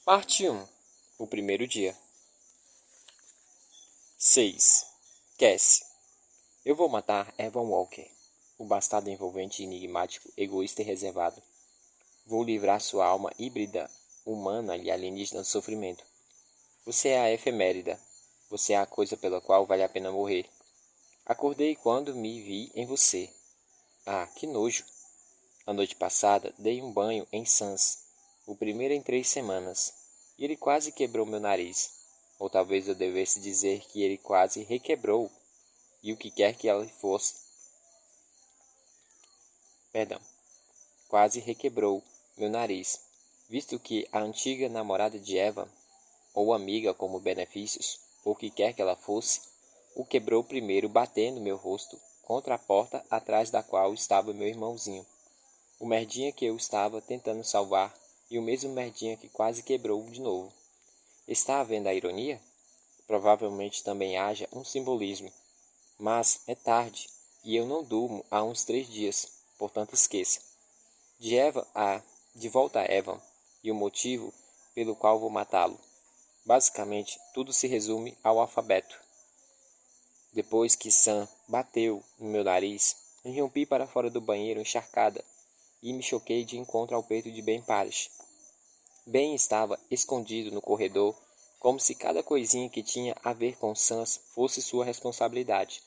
Parte 1. O primeiro dia. 6. Cassie. Eu vou matar Evan Walker, o bastardo envolvente, enigmático, egoísta e reservado. Vou livrar sua alma híbrida, humana e alienígena do sofrimento. Você é a efeméride. Você é a coisa pela qual vale a pena morrer. Acordei quando me vi em você. Ah, que nojo! A noite passada dei um banho em Sans, o primeiro em 3 semanas, e ele quase quebrou meu nariz. Ou talvez eu devesse dizer que ele quase requebrou, e o que quer que ela fosse. Perdão. Quase requebrou meu nariz, visto que a antiga namorada de Eva, ou amiga como benefícios, ou o que quer que ela fosse, o quebrou primeiro batendo meu rosto contra a porta atrás da qual estava meu irmãozinho. O merdinha que eu estava tentando salvar e o mesmo merdinha que quase quebrou de novo. Está havendo a ironia? Provavelmente também haja um simbolismo. Mas é tarde e eu não durmo há uns 3 dias, portanto esqueça. De volta a Evan e o motivo pelo qual vou matá-lo. Basicamente, tudo se resume ao alfabeto. Depois que Sam bateu no meu nariz, irrompi para fora do banheiro encharcada e me choquei de encontro ao peito de Ben Parish. Ben estava escondido no corredor, como se cada coisinha que tinha a ver com Sans fosse sua responsabilidade.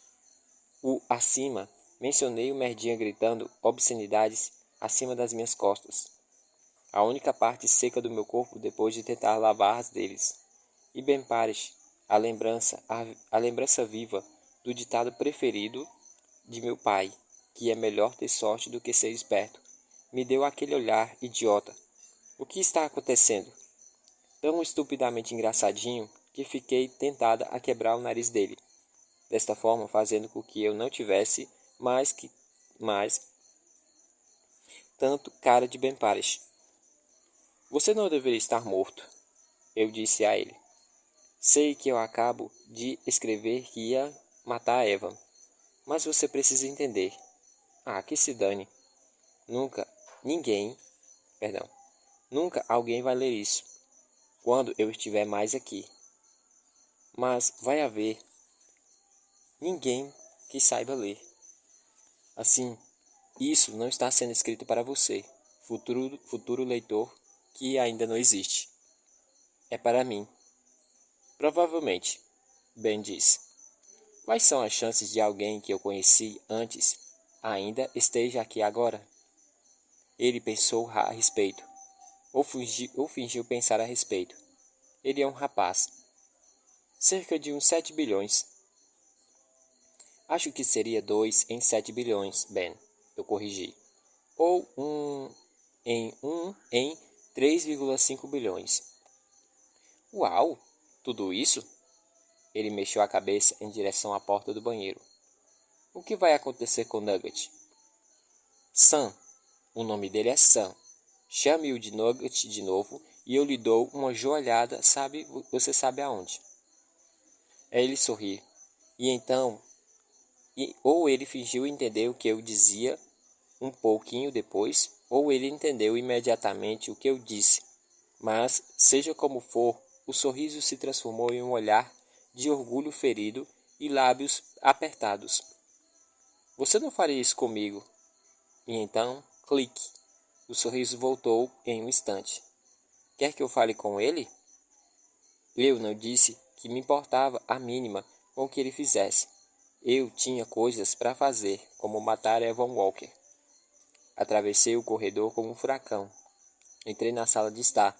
Acima, mencionei o merdinha gritando obscenidades acima das minhas costas, a única parte seca do meu corpo depois de tentar lavar as deles. E Ben Parish, a lembrança viva do ditado preferido de meu pai, que é melhor ter sorte do que ser esperto, me deu aquele olhar idiota. O que está acontecendo? Tão estupidamente engraçadinho que fiquei tentada a quebrar o nariz dele, desta forma fazendo com que eu não tivesse mais tanto cara de Ben Parish. Você não deveria estar morto, eu disse a ele. Sei que eu acabo de escrever que ia matar a Eva, mas você precisa entender. Ah, que se dane. Nunca, ninguém, perdão, nunca alguém vai ler isso, quando eu estiver mais aqui. Mas vai haver ninguém que saiba ler. Assim, isso não está sendo escrito para você, futuro leitor que ainda não existe. É para mim. Provavelmente, Ben disse. Quais são as chances de alguém que eu conheci antes ainda esteja aqui agora? Ele pensou a respeito, ou fingiu pensar a respeito. Ele é um rapaz. Cerca de uns 7 bilhões. Acho que seria 2 em 7 bilhões, Ben. Eu corrigi. Ou 1 em 3,5 bilhões. Uau! Tudo isso? Ele mexeu a cabeça em direção à porta do banheiro. O que vai acontecer com Nugget? Sam. O nome dele é Sam. Chame-o de Nugget de novo e eu lhe dou uma joelhada, você sabe aonde. Ele sorriu. E então, ou ele fingiu entender o que eu dizia um pouquinho depois, ou ele entendeu imediatamente o que eu disse. Mas, seja como for, o sorriso se transformou em um olhar de orgulho ferido e lábios apertados. Você não faria isso comigo? E então, clique. O sorriso voltou em um instante. Quer que eu fale com ele? Eu não disse que me importava a mínima com o que ele fizesse. Eu tinha coisas para fazer, como matar Evan Walker. Atravessei o corredor como um furacão. Entrei na sala de estar,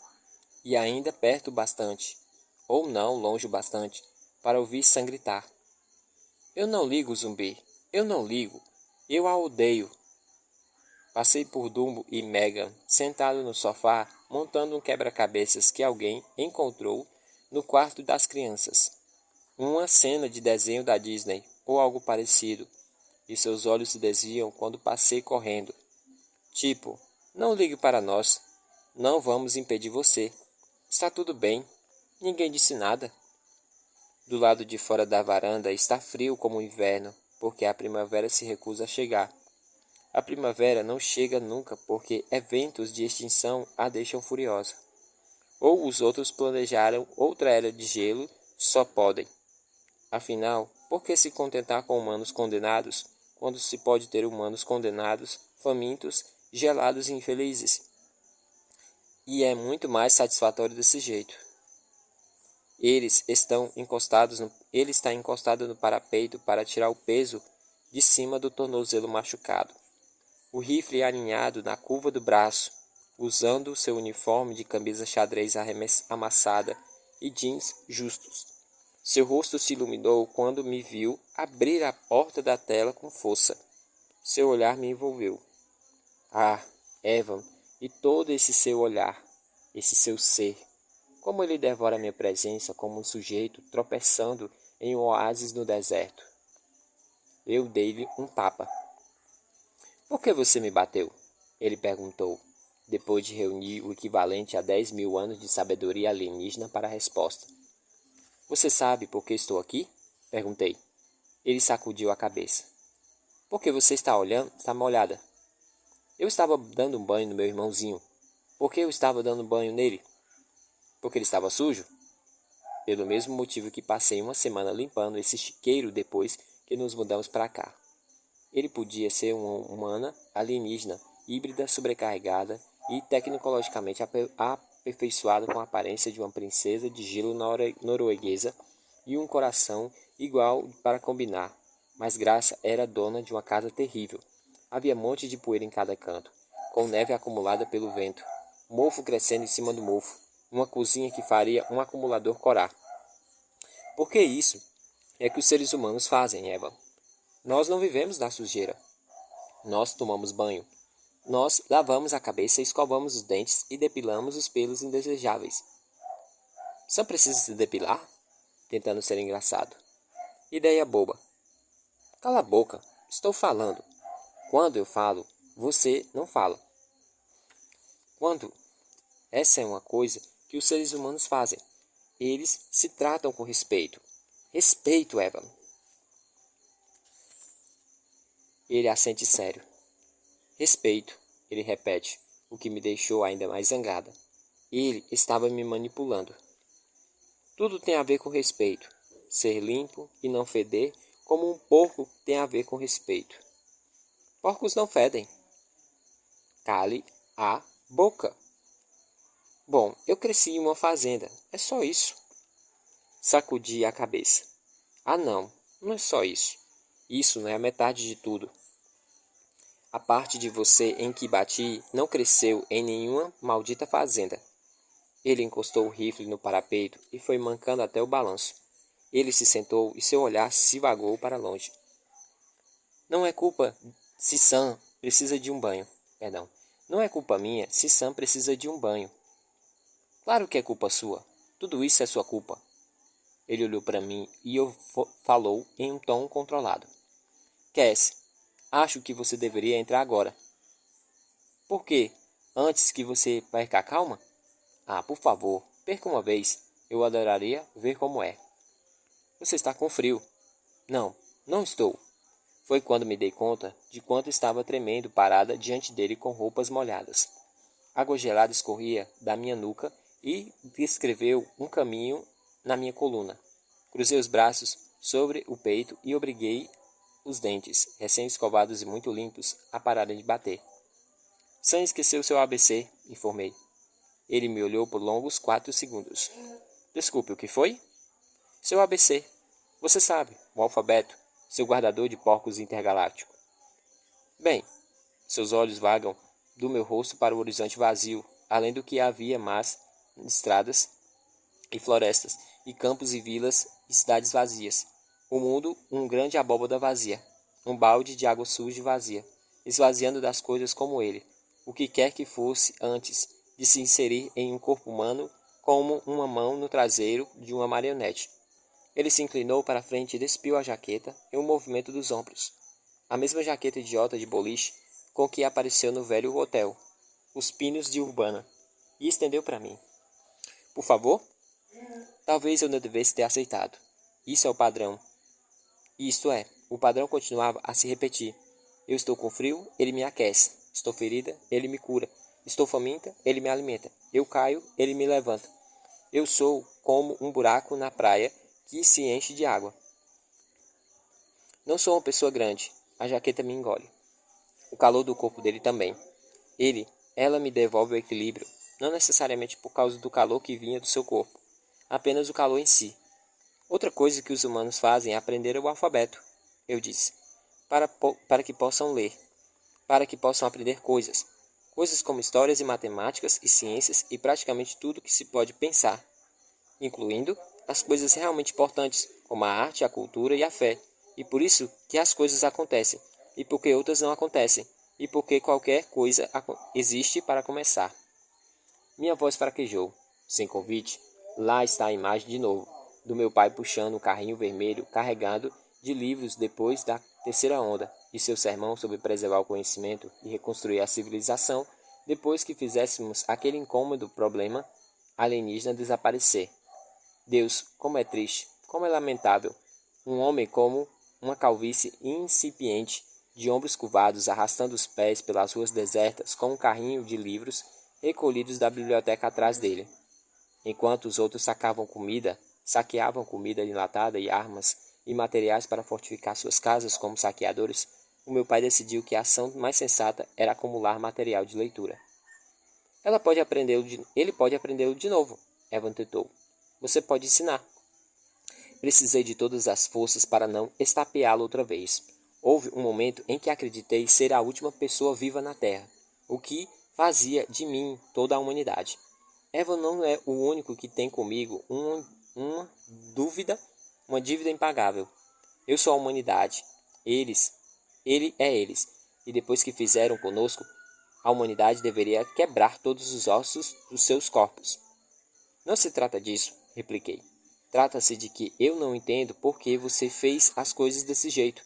e ainda perto bastante, ou não longe bastante, para ouvir Sam gritar. Eu não ligo, zumbi. Eu não ligo. Eu a odeio. Passei por Dumbo e Megan, sentado no sofá, montando um quebra-cabeças que alguém encontrou no quarto das crianças. Uma cena de desenho da Disney, ou algo parecido, e seus olhos se desviam quando passei correndo. Tipo, não ligue para nós. Não vamos impedir você. Está tudo bem. Ninguém disse nada. Do lado de fora da varanda está frio como o inverno, porque a primavera se recusa a chegar. A primavera não chega nunca porque eventos de extinção a deixam furiosa. Ou os outros planejaram outra era de gelo, só podem. Afinal, por que se contentar com humanos condenados, quando se pode ter humanos condenados, famintos, gelados e infelizes? E é muito mais satisfatório desse jeito. Ele está encostado no parapeito para tirar o peso de cima do tornozelo machucado. O rifle aninhado na curva do braço, usando seu uniforme de camisa xadrez amassada e jeans justos. Seu rosto se iluminou quando me viu abrir a porta da tela com força. Seu olhar me envolveu. Ah, Evan, e todo esse seu olhar, esse seu ser. Como ele devora minha presença como um sujeito tropeçando em um oásis no deserto. Eu dei-lhe um tapa. Por que você me bateu? Ele perguntou, depois de reunir o equivalente a 10.000 anos de sabedoria alienígena para a resposta. Você sabe por que estou aqui? Perguntei. Ele sacudiu a cabeça. Por que você está molhada? Eu estava dando um banho no meu irmãozinho. Por que eu estava dando banho nele? Porque ele estava sujo? Pelo mesmo motivo que passei uma semana limpando esse chiqueiro depois que nos mudamos para cá. Ele podia ser uma humana alienígena, híbrida, sobrecarregada e tecnologicamente aperfeiçoada com a aparência de uma princesa de gelo norueguesa e um coração igual para combinar. Mas Graça era dona de uma casa terrível. Havia monte de poeira em cada canto, com neve acumulada pelo vento, mofo crescendo em cima do mofo, uma cozinha que faria um acumulador corar. Por que isso é que os seres humanos fazem, Eva? Nós não vivemos na sujeira. Nós tomamos banho. Nós lavamos a cabeça, escovamos os dentes e depilamos os pelos indesejáveis. Sam precisa se depilar? Tentando ser engraçado. Ideia boba. Cala a boca. Estou falando. Quando eu falo, você não fala. Quando? Essa é uma coisa que os seres humanos fazem. Eles se tratam com respeito. Respeito, Evan. Ele assente sério. Respeito, ele repete, o que me deixou ainda mais zangada. Ele estava me manipulando. Tudo tem a ver com respeito. Ser limpo e não feder, como um porco tem a ver com respeito. Porcos não fedem. Cale a boca. Bom, eu cresci em uma fazenda. É só isso. Sacudi a cabeça. Ah, não. Não é só isso. Isso não é a metade de tudo. A parte de você em que bati não cresceu em nenhuma maldita fazenda. Ele encostou o rifle no parapeito e foi mancando até o balanço. Ele se sentou e seu olhar se vagou para longe. Não é culpa se Sam precisa de um banho. Perdão. Não é culpa minha se Sam precisa de um banho. Claro que é culpa sua. Tudo isso é sua culpa. Ele olhou para mim e falou em um tom controlado. Cass, acho que você deveria entrar agora. Por quê? Antes que você perca a calma? Ah, por favor, perca uma vez. Eu adoraria ver como é. Você está com frio. Não, não estou. Foi quando me dei conta de quanto estava tremendo parada diante dele com roupas molhadas. Água gelada escorria da minha nuca e descreveu um caminho na minha coluna. Cruzei os braços sobre o peito e obriguei os dentes, recém-escovados e muito limpos, a pararem de bater. Sam esqueceu seu ABC, informei. Ele me olhou por longos 4 segundos. Desculpe, o que foi? Seu ABC. Você sabe, o alfabeto, seu guardador de porcos intergaláctico. Bem, seus olhos vagam do meu rosto para o horizonte vazio, além do que havia mais estradas e florestas, e campos e vilas e cidades vazias. O mundo, um grande abóbada vazia, um balde de água suja e vazia, esvaziando das coisas como ele, o que quer que fosse antes de se inserir em um corpo humano como uma mão no traseiro de uma marionete. Ele se inclinou para a frente e despiu a jaqueta em um movimento dos ombros. A mesma jaqueta idiota de boliche com que apareceu no velho hotel, os pinos de Urbana, e estendeu para mim. Por favor? Talvez eu não devesse ter aceitado. Isso é o padrão. Isto é, o padrão continuava a se repetir. Eu estou com frio, ele me aquece. Estou ferida, ele me cura. Estou faminta, ele me alimenta. Eu caio, ele me levanta. Eu sou como um buraco na praia que se enche de água. Não sou uma pessoa grande. A jaqueta me engole. O calor do corpo dele também. Ela me devolve o equilíbrio, não necessariamente por causa do calor que vinha do seu corpo, apenas o calor em si. Outra coisa que os humanos fazem é aprender o alfabeto, eu disse, para que possam ler, para que possam aprender coisas. Coisas como histórias e matemáticas e ciências e praticamente tudo que se pode pensar, incluindo as coisas realmente importantes, como a arte, a cultura e a fé. E por isso que as coisas acontecem, e porque outras não acontecem, e porque qualquer coisa existe para começar. Minha voz fraquejou. Sem convite, lá está a imagem de novo, do meu pai puxando um carrinho vermelho carregado de livros depois da terceira onda, e seu sermão sobre preservar o conhecimento e reconstruir a civilização depois que fizéssemos aquele incômodo problema alienígena desaparecer. Deus, como é triste, como é lamentável. Um homem como uma calvície incipiente, de ombros curvados, arrastando os pés pelas ruas desertas com um carrinho de livros recolhidos da biblioteca atrás dele. Enquanto os outros saqueavam comida enlatada e armas e materiais para fortificar suas casas como saqueadores, o meu pai decidiu que a ação mais sensata era acumular material de leitura. Ele pode aprendê-lo de novo, Evan tentou. Você pode ensinar. Precisei de todas as forças para não estapeá-lo outra vez. Houve um momento em que acreditei ser a última pessoa viva na Terra, o que fazia de mim toda a humanidade. Evan não é o único que tem comigo uma dúvida, uma dívida impagável. Eu sou a humanidade. Ele é eles. E depois que fizeram conosco, a humanidade deveria quebrar todos os ossos dos seus corpos. Não se trata disso, repliquei. Trata-se de que eu não entendo por que você fez as coisas desse jeito.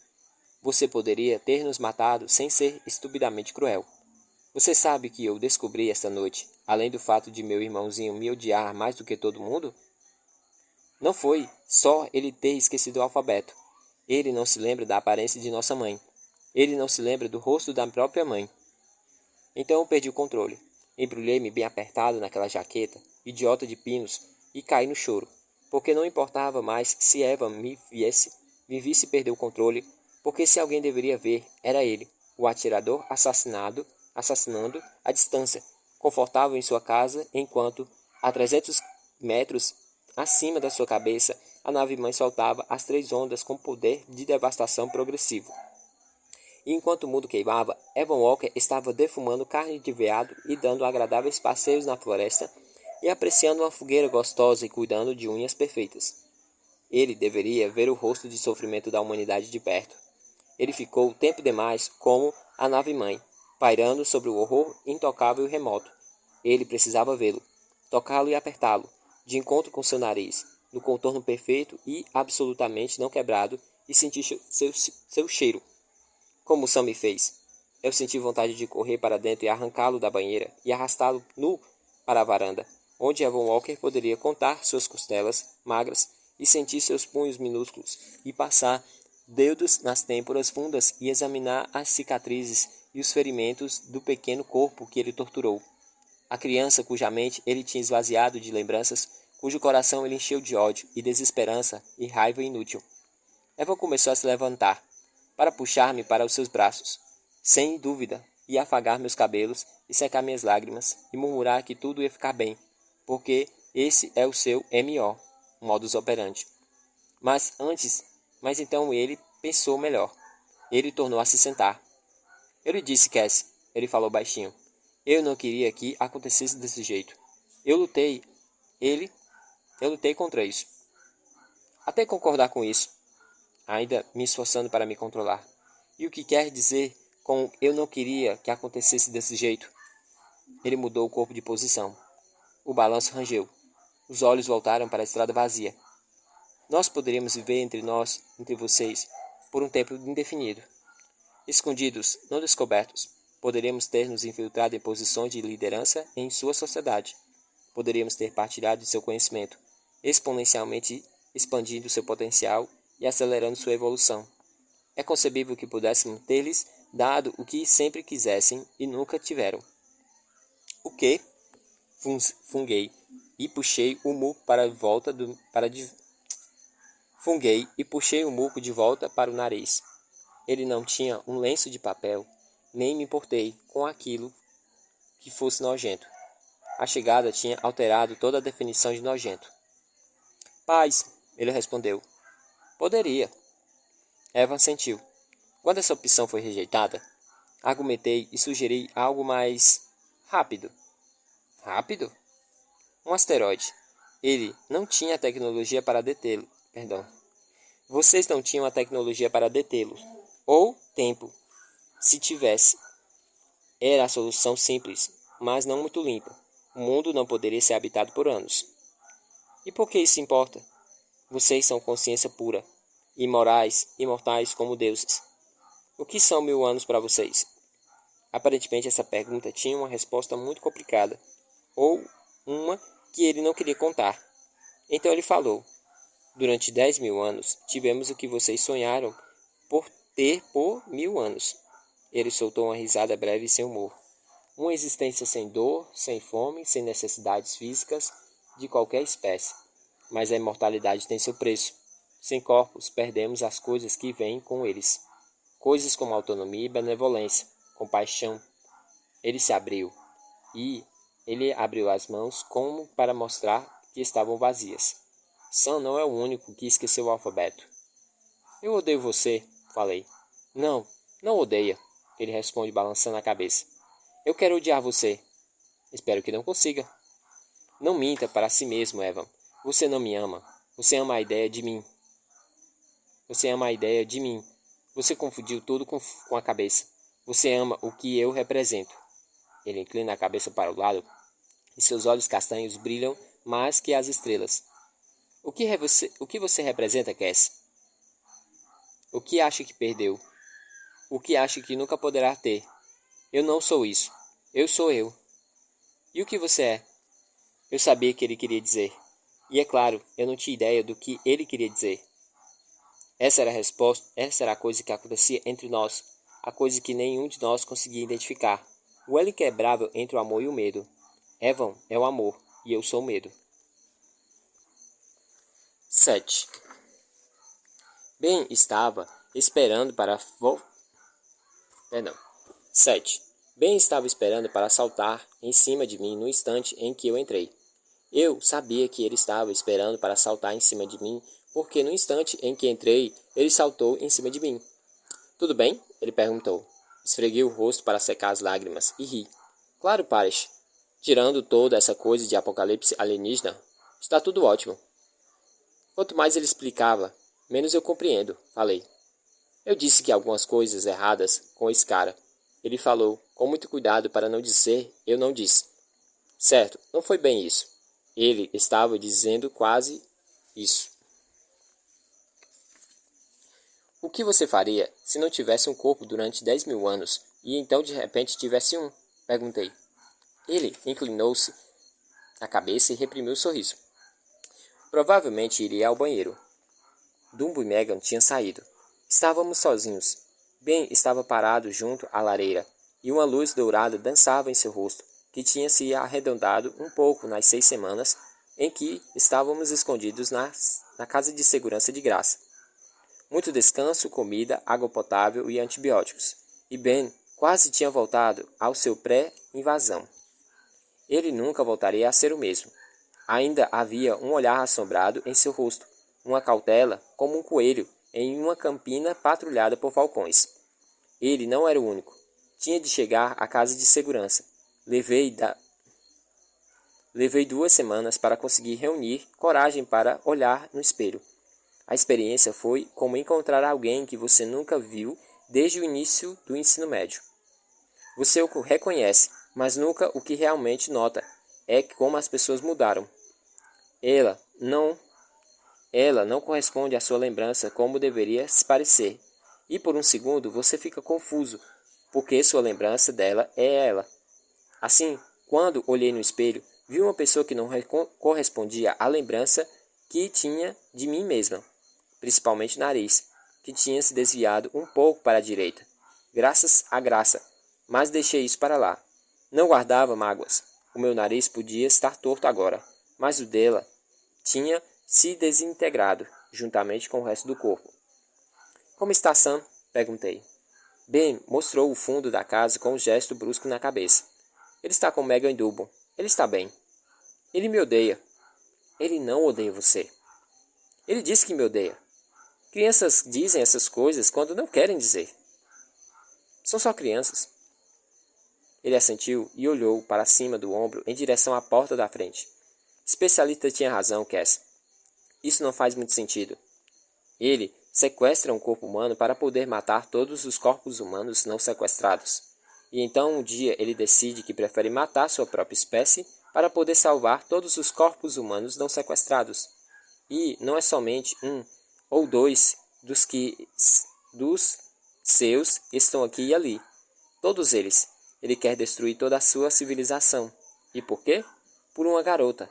Você poderia ter nos matado sem ser estupidamente cruel. Você sabe que eu descobri esta noite, além do fato de meu irmãozinho me odiar mais do que todo mundo? Não foi só ele ter esquecido o alfabeto. Ele não se lembra da aparência de nossa mãe. Ele não se lembra do rosto da própria mãe. Então eu perdi o controle. Embrulhei-me bem apertado naquela jaqueta, idiota de pinos, e caí no choro, porque não importava mais se Eva me visse perder o controle, porque se alguém deveria ver, era ele, o atirador assassinando à distância, confortável em sua casa, enquanto, a 300 metros acima da sua cabeça, a nave-mãe soltava as 3 ondas com poder de devastação progressivo. E enquanto o mundo queimava, Evan Walker estava defumando carne de veado e dando agradáveis passeios na floresta e apreciando uma fogueira gostosa e cuidando de unhas perfeitas. Ele deveria ver o rosto de sofrimento da humanidade de perto. Ele ficou tempo demais como a nave-mãe, pairando sobre o horror intocável e remoto. Ele precisava vê-lo, tocá-lo e apertá-lo, de encontro com seu nariz, no contorno perfeito e absolutamente não quebrado, e sentir seu cheiro. Como Sam me fez. Eu senti vontade de correr para dentro e arrancá-lo da banheira e arrastá-lo nu para a varanda, onde Evan Walker poderia contar suas costelas magras e sentir seus punhos minúsculos e passar dedos nas têmporas fundas e examinar as cicatrizes e os ferimentos do pequeno corpo que ele torturou. A criança cuja mente ele tinha esvaziado de lembranças, cujo coração ele encheu de ódio e desesperança e raiva inútil. Evan começou a se levantar, para puxar-me para os seus braços, sem dúvida, e afagar meus cabelos e secar minhas lágrimas e murmurar que tudo ia ficar bem, porque esse é o seu MO, modus operandi. Mas então ele pensou melhor. Ele tornou a se sentar. Eu lhe disse, Cassie, ele falou baixinho. Eu não queria que acontecesse desse jeito. Eu lutei contra isso. Até concordar com isso, ainda me esforçando para me controlar. E o que quer dizer com eu não queria que acontecesse desse jeito? Ele mudou o corpo de posição. O balanço rangeu. Os olhos voltaram para a estrada vazia. Nós poderíamos viver entre vocês, por um tempo indefinido. Escondidos, não descobertos. Poderíamos ter nos infiltrado em posições de liderança em sua sociedade. Poderíamos ter partilhado de seu conhecimento, exponencialmente expandindo seu potencial e acelerando sua evolução. É concebível que pudéssemos ter-lhes dado o que sempre quisessem e nunca tiveram. O quê? Funguei e puxei o muco Funguei e puxei o muco de volta para o nariz. Ele não tinha um lenço de papel, nem me importei com aquilo que fosse nojento. A chegada tinha alterado toda a definição de nojento. Paz, ele respondeu. Poderia. Evan sentiu. Quando essa opção foi rejeitada, argumentei e sugeri algo mais rápido. Rápido? Um asteroide. Ele não tinha tecnologia para detê-lo. Perdão. Vocês não tinham a tecnologia para detê-lo. Ou tempo. Se tivesse. Era a solução simples, mas não muito limpa. O mundo não poderia ser habitado por anos. E por que isso importa? Vocês são consciência pura, imortais como deuses. O que são 1000 anos para vocês? Aparentemente essa pergunta tinha uma resposta muito complicada, ou uma que ele não queria contar. Então ele falou, durante 10.000 anos tivemos o que vocês sonharam por ter por 1000 anos. Ele soltou uma risada breve e sem humor. Uma existência sem dor, sem fome, sem necessidades físicas de qualquer espécie. Mas a imortalidade tem seu preço. Sem corpos, perdemos as coisas que vêm com eles. Coisas como autonomia e benevolência, compaixão. Ele abriu as mãos como para mostrar que estavam vazias. Sam não é o único que esqueceu o alfabeto. Eu odeio você, falei. Não, não odeia, ele responde balançando a cabeça. Eu quero odiar você. Espero que não consiga. Não minta para si mesmo, Evan. Você não me ama. Você ama a ideia de mim. Você confundiu tudo com a cabeça. Você ama o que eu represento. Ele inclina a cabeça para o lado e seus olhos castanhos brilham mais que as estrelas. O que você representa, Cass? O que acha que perdeu? O que acha que nunca poderá ter? Eu não sou isso. Eu sou eu. E o que você é? Eu sabia que ele queria dizer. E é claro, eu não tinha ideia do que ele queria dizer. Essa era a resposta, essa era a coisa que acontecia entre nós, a coisa que nenhum de nós conseguia identificar. O elo inquebrável entre o amor e o medo. Evan é o amor, e eu sou o medo. 7. Ben estava esperando para 7. Ben estava esperando para saltar em cima de mim no instante em que eu entrei. Eu sabia que ele estava esperando para saltar em cima de mim, porque no instante em que entrei, ele saltou em cima de mim. Tudo bem? Ele perguntou. Esfreguei o rosto para secar as lágrimas e ri. Claro, Paris. Tirando toda essa coisa de apocalipse alienígena, está tudo ótimo. Quanto mais ele explicava, menos eu compreendo, falei. Eu disse que algumas coisas erradas com esse cara. Ele falou, com muito cuidado para não dizer, eu não disse. Certo, não foi bem isso. Ele estava dizendo quase isso. O que você faria se não tivesse um corpo durante 10.000 anos e então de repente tivesse um? Perguntei. Ele inclinou-se a cabeça e reprimiu o sorriso. Provavelmente iria ao banheiro. Dumbo e Megan tinham saído. Estávamos sozinhos. Ben estava parado junto à lareira, e uma luz dourada dançava em seu rosto, que tinha se arredondado um pouco nas 6 semanas em que estávamos escondidos na casa de segurança de graça. Muito descanso, comida, água potável e antibióticos. E Ben quase tinha voltado ao seu pré-invasão. Ele nunca voltaria a ser o mesmo. Ainda havia um olhar assombrado em seu rosto, uma cautela como um coelho em uma campina patrulhada por falcões. Ele não era o único. Tinha de chegar à casa de segurança. Levei 2 semanas para conseguir reunir coragem para olhar no espelho. A experiência foi como encontrar alguém que você nunca viu desde o início do ensino médio. Você o reconhece, mas nunca o que realmente nota é como as pessoas mudaram. Ela não corresponde à sua lembrança como deveria se parecer. E por um segundo você fica confuso, porque sua lembrança dela é ela. Assim, quando olhei no espelho, vi uma pessoa que não correspondia à lembrança que tinha de mim mesma, principalmente o nariz, que tinha se desviado um pouco para a direita, graças à graça, mas deixei isso para lá. Não guardava mágoas. O meu nariz podia estar torto agora, mas o dela tinha se desintegrado, juntamente com o resto do corpo. Como está Sam? Perguntei. Ben mostrou o fundo da casa com um gesto brusco na cabeça. Ele está com Megan e Dubon. Ele está bem. Ele me odeia. Ele não odeia você. Ele disse que me odeia. Crianças dizem essas coisas quando não querem dizer. São só crianças. Ele assentiu e olhou para cima do ombro em direção à porta da frente. Especialista tinha razão, Cass. Isso não faz muito sentido. Ele sequestra um corpo humano para poder matar todos os corpos humanos não sequestrados. E então um dia ele decide que prefere matar sua própria espécie para poder salvar todos os corpos humanos não sequestrados. E não é somente um ou dois dos seus estão aqui e ali. Todos eles. Ele quer destruir toda a sua civilização. E por quê? Por uma garota.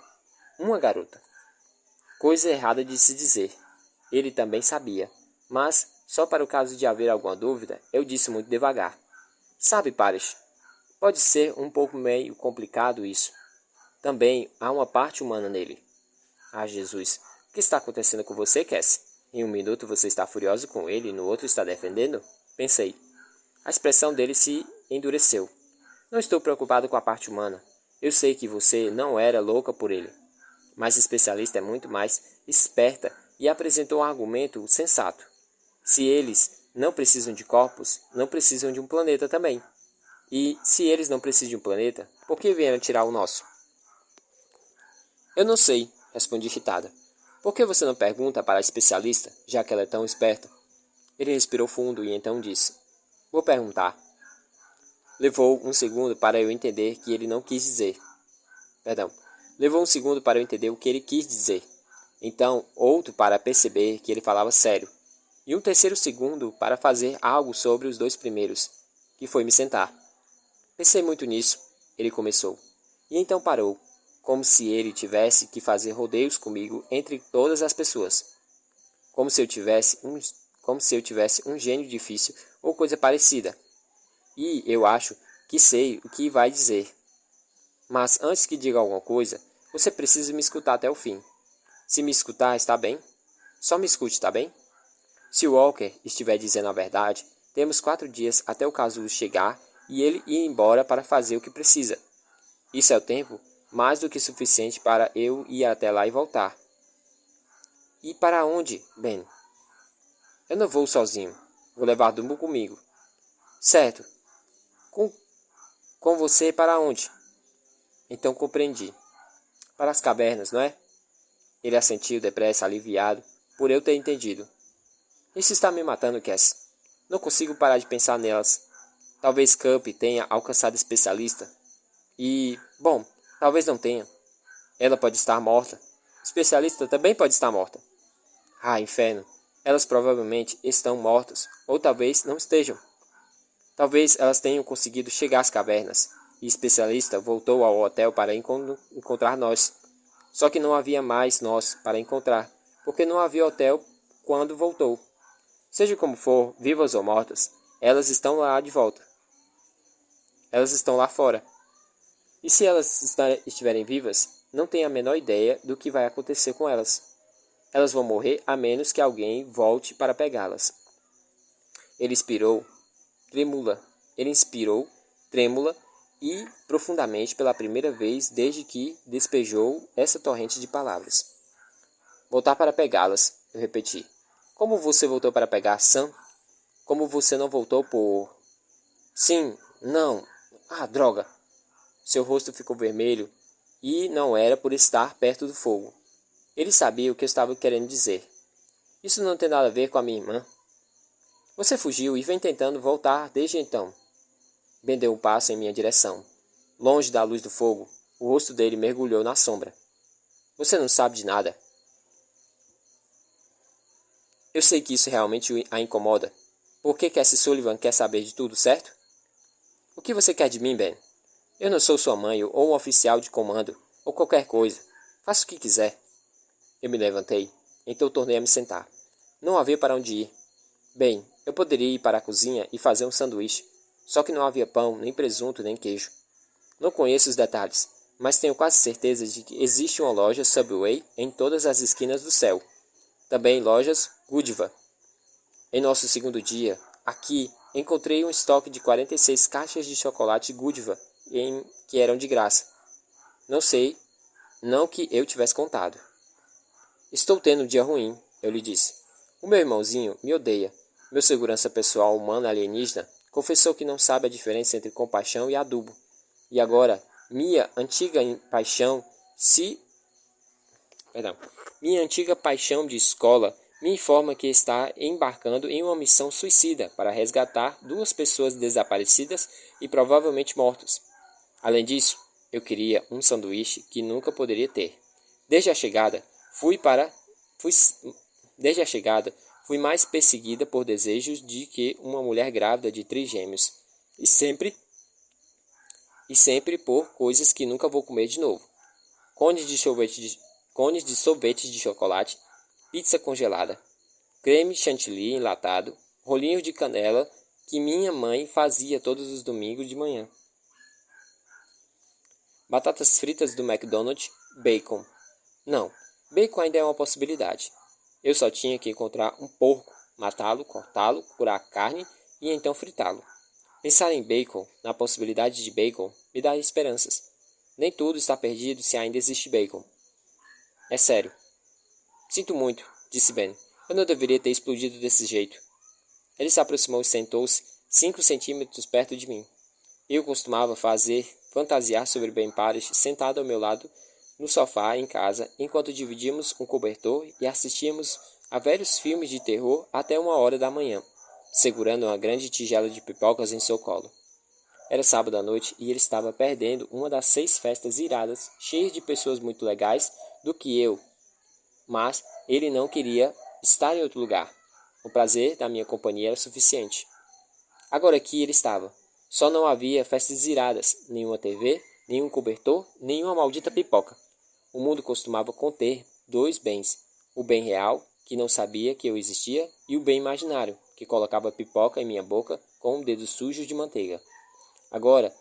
Uma garota. Coisa errada de se dizer. Ele também sabia. Mas, só para o caso de haver alguma dúvida, eu disse muito devagar. Sabe, Parrish, pode ser um pouco meio complicado isso. Também há uma parte humana nele. Ah, Jesus, o que está acontecendo com você, Cass? Em um minuto você está furioso com ele e no outro está defendendo? Pensei. A expressão dele se endureceu. Não estou preocupado com a parte humana. Eu sei que você não era louca por ele. Mas a especialista é muito mais esperta e apresentou um argumento sensato. Se eles não precisam de corpos, não precisam de um planeta também. E se eles não precisam de um planeta, por que vieram tirar o nosso? Eu não sei, respondi irritada. Por que você não pergunta para a especialista, já que ela é tão esperta? Ele respirou fundo e então disse. Vou perguntar. Levou um segundo para eu entender que ele não quis dizer. Levou um segundo para eu entender o que ele quis dizer. Então, outro para perceber que ele falava sério. E um terceiro segundo para fazer algo sobre os dois primeiros, que foi me sentar. Pensei muito nisso, ele começou. E então parou, como se ele tivesse que fazer rodeios comigo entre todas as pessoas. Como se eu tivesse um gênio difícil ou coisa parecida. E eu acho que sei o que vai dizer. Mas antes que diga alguma coisa, você precisa me escutar até o fim. Se me escutar, está bem? Só me escute, está bem? Se o Walker estiver dizendo a verdade, temos 4 dias até o casulo chegar e ele ir embora para fazer o que precisa. Isso é o tempo mais do que suficiente para eu ir até lá e voltar. E para onde, Ben? Eu não vou sozinho. Vou levar Dumbo comigo. Certo. Com você para onde? Então compreendi. Para as cavernas, não é? Ele assentiu depressa, aliviado, por eu ter entendido. Isso está me matando, Cass. Não consigo parar de pensar nelas. Talvez Cup tenha alcançado especialista. E, bom, talvez não tenha. Ela pode estar morta. Especialista também pode estar morta. Ah, inferno. Elas provavelmente estão mortas, ou talvez não estejam. Talvez elas tenham conseguido chegar às cavernas, e especialista voltou ao hotel para encontrar nós. Só que não havia mais nós para encontrar, porque não havia hotel quando voltou. Seja como for, vivas ou mortas, elas estão lá de volta. Elas estão lá fora. E se elas estiverem vivas, não tenho a menor ideia do que vai acontecer com elas. Elas vão morrer a menos que alguém volte para pegá-las. Ele inspirou, trêmula e profundamente pela primeira vez desde que despejou essa torrente de palavras. Voltar para pegá-las, eu repeti. Como você voltou para pegar Sam? Como você não voltou por... Sim, não. Ah, droga. Seu rosto ficou vermelho e não era por estar perto do fogo. Ele sabia o que eu estava querendo dizer. Isso não tem nada a ver com a minha irmã. Você fugiu e vem tentando voltar desde então. Ben deu um passo em minha direção. Longe da luz do fogo, o rosto dele mergulhou na sombra. Você não sabe de nada. Eu sei que isso realmente a incomoda. Por que Cassie Sullivan quer saber de tudo, certo? O que você quer de mim, Ben? Eu não sou sua mãe ou um oficial de comando, ou qualquer coisa. Faça o que quiser. Eu me levantei, então tornei a me sentar. Não havia para onde ir. Bem, eu poderia ir para a cozinha e fazer um sanduíche, só que não havia pão, nem presunto, nem queijo. Não conheço os detalhes, mas tenho quase certeza de que existe uma loja Subway em todas as esquinas do céu. Também lojas Godiva. Em nosso segundo dia, aqui, encontrei um estoque de 46 caixas de chocolate Godiva, que eram de graça. Não sei, não que eu tivesse contado. Estou tendo um dia ruim, eu lhe disse. O meu irmãozinho me odeia. Meu segurança pessoal humano alienígena confessou que não sabe a diferença entre compaixão e adubo. E agora, minha antiga paixão de escola me informa que está embarcando em uma missão suicida para resgatar 2 pessoas desaparecidas e provavelmente mortas. Além disso, eu queria um sanduíche que nunca poderia ter. Desde a chegada, fui mais perseguida por desejos de que uma mulher grávida de trigêmeos. E sempre por coisas que nunca vou comer de novo. Cones de sorvete de chocolate, pizza congelada, creme chantilly enlatado, rolinhos de canela que minha mãe fazia todos os domingos de manhã. Batatas fritas do McDonald's, bacon. Não, bacon ainda é uma possibilidade. Eu só tinha que encontrar um porco, matá-lo, cortá-lo, curar a carne e então fritá-lo. Pensar em bacon, na possibilidade de bacon, me dá esperanças. Nem tudo está perdido se ainda existe bacon. É sério. Sinto muito, disse Ben. Eu não deveria ter explodido desse jeito. Ele se aproximou e sentou-se 5 centímetros perto de mim. Eu costumava fantasiar sobre Ben Parish sentado ao meu lado no sofá em casa, enquanto dividíamos um cobertor e assistíamos a velhos filmes de terror até 1 hora da manhã, segurando uma grande tigela de pipocas em seu colo. Era sábado à noite e ele estava perdendo uma das 6 festas iradas, cheias de pessoas muito legais do que eu. Mas ele não queria estar em outro lugar. O prazer da minha companhia era suficiente. Agora aqui ele estava. Só não havia festas iradas, nenhuma TV, nenhum cobertor, nenhuma maldita pipoca. O mundo costumava conter 2 bens. O bem real, que não sabia que eu existia, e o bem imaginário, que colocava pipoca em minha boca com um dedo sujo de manteiga. Agora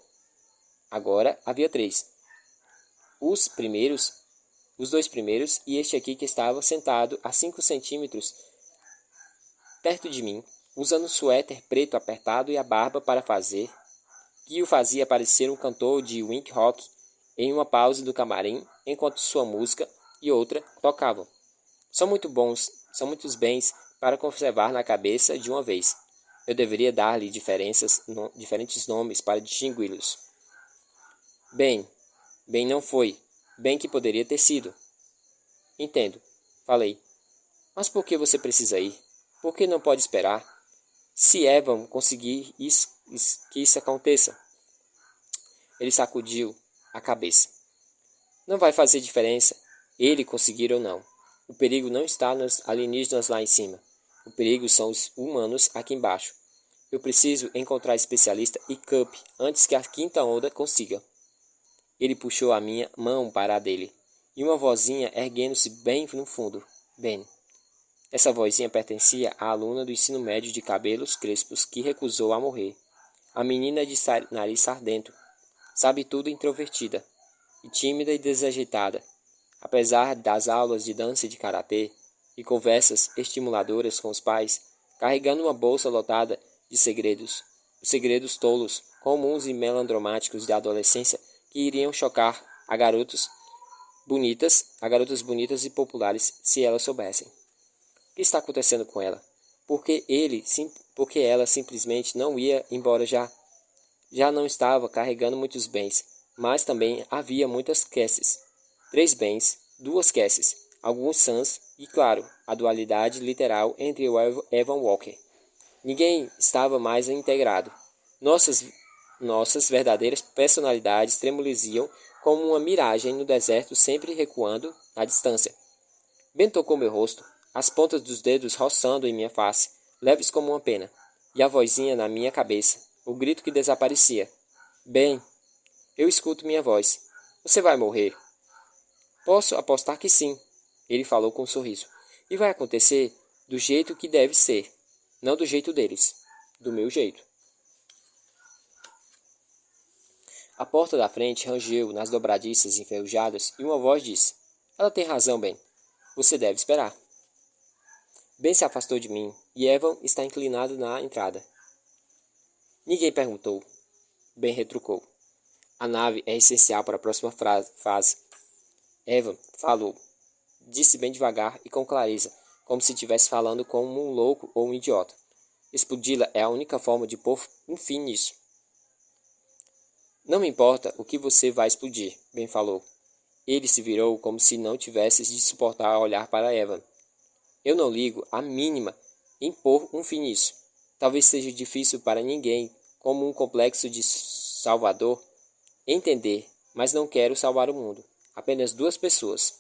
havia 3. Os 2 primeiros e este aqui que estava sentado a 5 centímetros perto de mim, usando um suéter preto apertado e a barba para fazer, que o fazia parecer um cantor de wink rock em uma pausa do camarim, enquanto sua música e outra tocavam. São muitos bens para conservar na cabeça de uma vez. Eu deveria dar-lhe diferentes nomes para distingui-los. Bem não foi. Bem que poderia ter sido. Entendo, falei. Mas por que você precisa ir? Por que não pode esperar? Se Evan conseguir que isso aconteça. Ele sacudiu a cabeça. Não vai fazer diferença ele conseguir ou não. O perigo não está nos alienígenas lá em cima. O perigo são os humanos aqui embaixo. Eu preciso encontrar especialista e Cup antes que a 5ª onda consiga. Ele puxou a minha mão para a dele, e uma vozinha erguendo-se bem no fundo. Ben. Essa vozinha pertencia à aluna do ensino médio de cabelos crespos que recusou a morrer. A menina de nariz sardento, sabe tudo introvertida, e tímida e desajeitada. Apesar das aulas de dança e de karatê, e conversas estimuladoras com os pais, carregando uma bolsa lotada de segredos tolos, comuns e melodramáticos da adolescência que iriam chocar a garotas bonitas e populares se elas soubessem. O que está acontecendo com ela? Porque ela simplesmente não ia embora já. Já não estava carregando muitos bens, mas também havia muitas Casses. 3 bens, 2 Casses, alguns Suns e, claro, a dualidade literal entre o Evan Walker. Ninguém estava mais integrado. Nossas verdadeiras personalidades tremoliziam como uma miragem no deserto, sempre recuando na distância. Ben tocou meu rosto, as pontas dos dedos roçando em minha face, leves como uma pena, e a vozinha na minha cabeça, o grito que desaparecia. Ben, eu escuto minha voz. Você vai morrer? Posso apostar que sim, ele falou com um sorriso. E vai acontecer do jeito que deve ser, não do jeito deles, do meu jeito. A porta da frente rangeu nas dobradiças enferrujadas e uma voz disse: Ela tem razão, Ben. Você deve esperar. Ben se afastou de mim e Evan está inclinado na entrada. Ninguém perguntou. Ben retrucou. A nave é essencial para a próxima fase. Evan falou. Disse bem devagar e com clareza, como se estivesse falando como um louco ou um idiota. Explodi-la é a única forma de pôr um fim nisso. Não me importa o que você vai explodir, Ben falou. Ele se virou como se não tivesse de suportar olhar para Evan. Eu não ligo a mínima em pôr um fim nisso. Talvez seja difícil para ninguém, como um complexo de Salvador, entender, mas não quero salvar o mundo. Apenas 2 pessoas.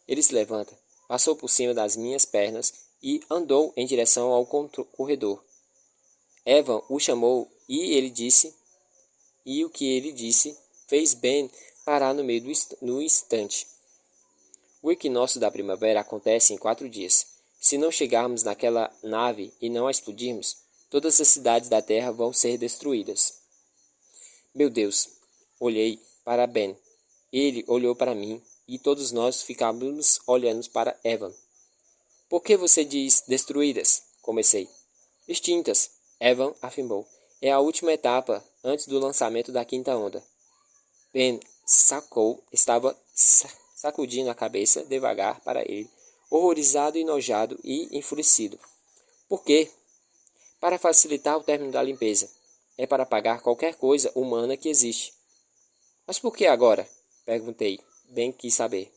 Ele se levanta, passou por cima das minhas pernas e andou em direção ao corredor. Evan o chamou e o que ele disse fez Ben parar no meio no instante. O equinócio da primavera acontece em 4 dias. Se não chegarmos naquela nave e não a explodirmos, todas as cidades da Terra vão ser destruídas. Meu Deus! Olhei para Ben. Ele olhou para mim e todos nós ficávamos olhando para Evan. Por que você diz destruídas? Comecei. Extintas, Evan afirmou. É a última etapa antes do lançamento da quinta onda. Ben estava sacudindo a cabeça devagar para ele, horrorizado, enojado e enfurecido. Por quê? Para facilitar o término da limpeza. É para apagar qualquer coisa humana que existe. Mas por que agora? Perguntei. Ben quis saber.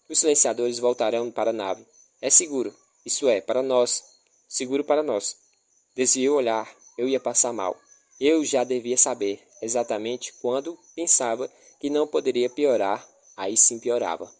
Os silenciadores voltarão para a nave. É seguro. Isso é, para nós. Seguro para nós. Desviei o olhar. Eu ia passar mal. Eu já devia saber, exatamente quando pensava que não poderia piorar, aí sim piorava.